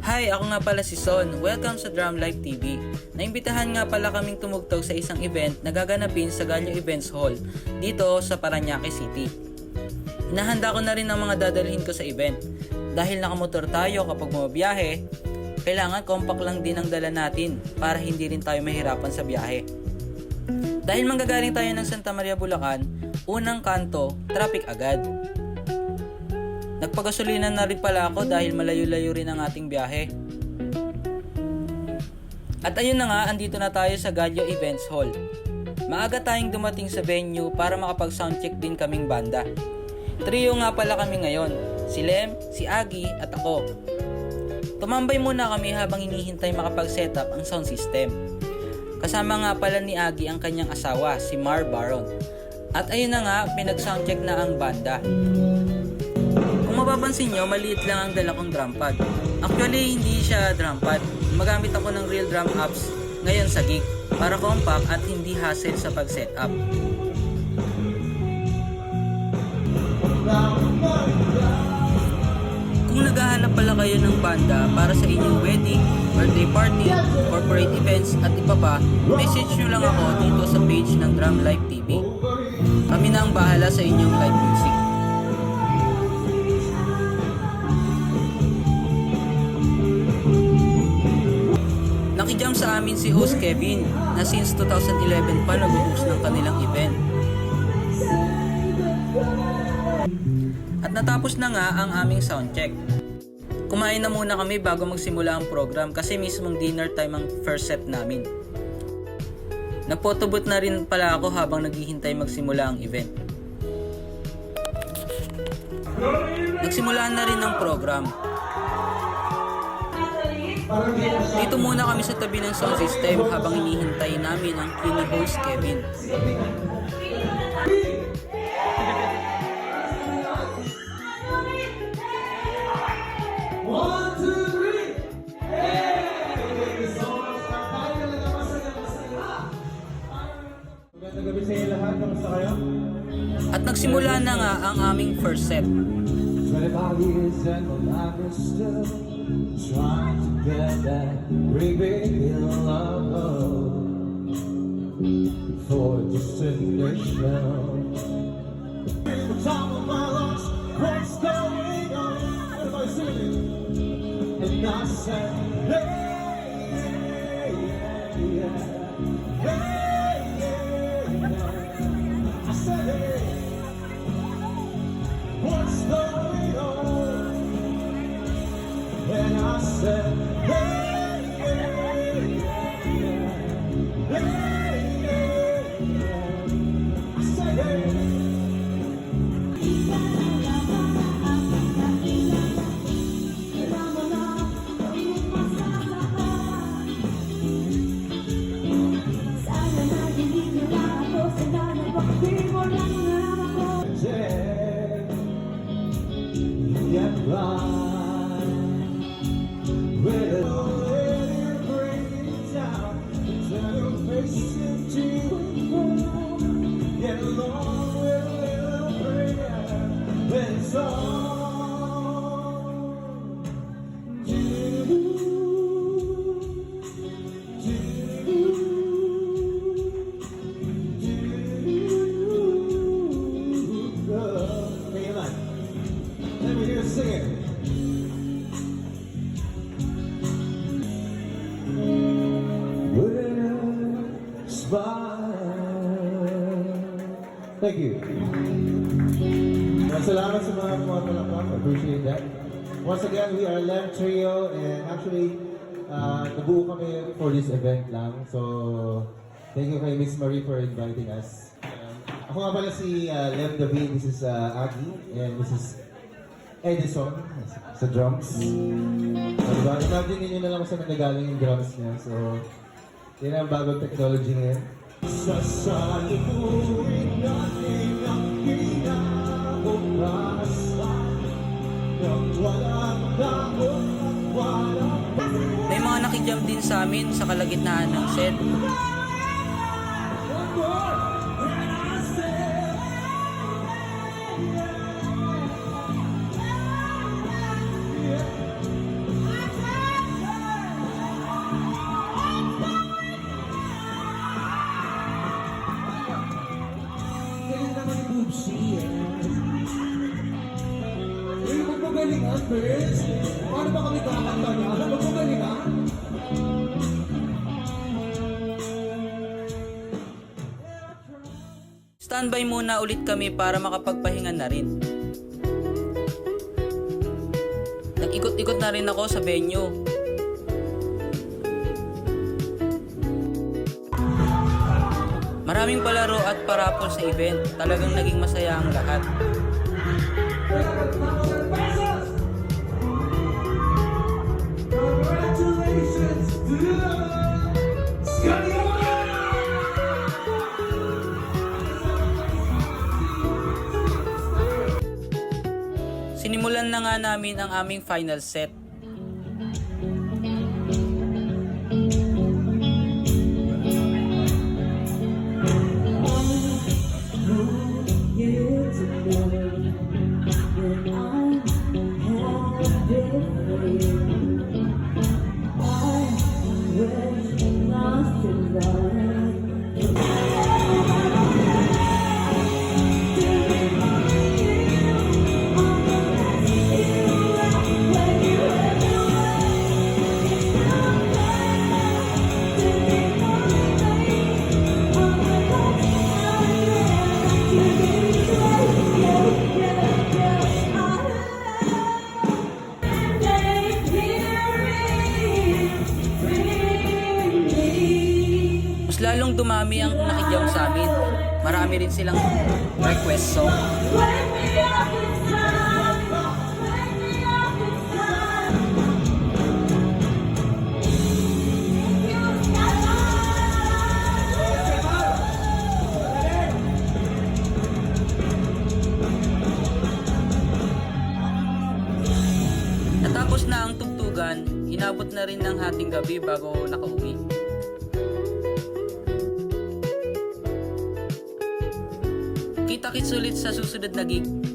Hi, ako nga pala si Son. Welcome sa Drum Life TV. Naimbitahan nga pala kaming tumugtog sa isang event na gaganapin sa Gallo Events Hall dito sa Parañaque City. Inahanda ko na rin ang mga dadalhin ko sa event. Dahil nakamotor tayo kapag bumabiyahe, kailangan compact lang din ang dala natin para hindi rin tayo mahirapan sa biyahe. Dahil manggagaling tayo ng Santa Maria, Bulacan, unang kanto, traffic agad. Nagpagasolina na rin pala ako dahil malayo-layo rin ang ating biyahe. At ayun na nga, andito na tayo sa Gallo Events Hall. Maaga tayong dumating sa venue para makapag-soundcheck din kaming banda. Trio nga pala kami ngayon, si Lem, si Agi at ako. Tumambay muna kami habang hinihintay makapag-setup ang sound system. Kasama nga pala ni Agi ang kanyang asawa, si Mar Baron. At ayun na nga, pinag-soundcheck na ang banda. Kung mapapansin nyo, maliit lang ang dala kong drum pad. Actually, hindi siya drum pad. Magamit ako ng real drum apps ngayon sa gig para compact at hindi hassle sa pag-setup. Kung naghahanap pala kayo ng banda para sa inyong wedding, birthday party, corporate events at iba pa, message nyo lang ako dito sa page ng Drum Life TV. Kami na ang bahala sa inyong live music. Nakijam sa amin si host Kevin na since 2011 pa nag-host ng kanilang event. At natapos na nga ang aming soundcheck. Kumain na muna kami bago magsimula ang program kasi mismong dinner time ang first set namin. Nagphotobooth na rin pala ako habang naghihintay magsimula ang event. Nagsimula na rin ang program. Dito muna kami sa tabi ng sound system habang hinihintay namin ang kini host Kevin. At nagsimula na nga ang aming first set. 25 years and my life is still trying to get that reveal love for destination. The top of my lungs, what's going on? Everybody singing. And I said, hey, yeah, hey, yeah. I said, hey, what's going on? And I said, hey, hey, yeah, hey, yeah. I said, hey. Get blind with it already breaking down. Turn your face into get along with a little prayer. When it's all let me hear you sing it. Thank you. Salamat sa mga pumapalakpak. Appreciate that. Once again, we are Lem Trio and actually, nabuo kami for this event lang. So, thank you kay Miss Marie for inviting us. Ako nga pala si Lem David, this is Agi, and this is Edison sa drums. So, diba? Imagine ninyo na lang kung saan nagagaling yung drums niya. So, yun ang bagong technology ngayon. Sasalikuin natin ang kinabukasan ng walang takot at walang... May mga nakijam din sa amin sa kalagitnaan ng set. paano ba kami kakanta niya? Alam mo ba nila? Standby muna ulit kami para makapagpahinga na rin. Nag-ikot-ikot na rin ako sa venue. Maraming palaro at parapol sa event. Talagang naging masaya ang lahat. Congratulations to Scotty Sinimulan na nga namin ang aming final set. Mas lalong dumami ang nakikiyaw sa amin. Marami rin silang request song. Natapos na ang tugtugan, inabot na rin ng hating gabi bago nakauwi. Kita-kits ulit sa susunod na gig.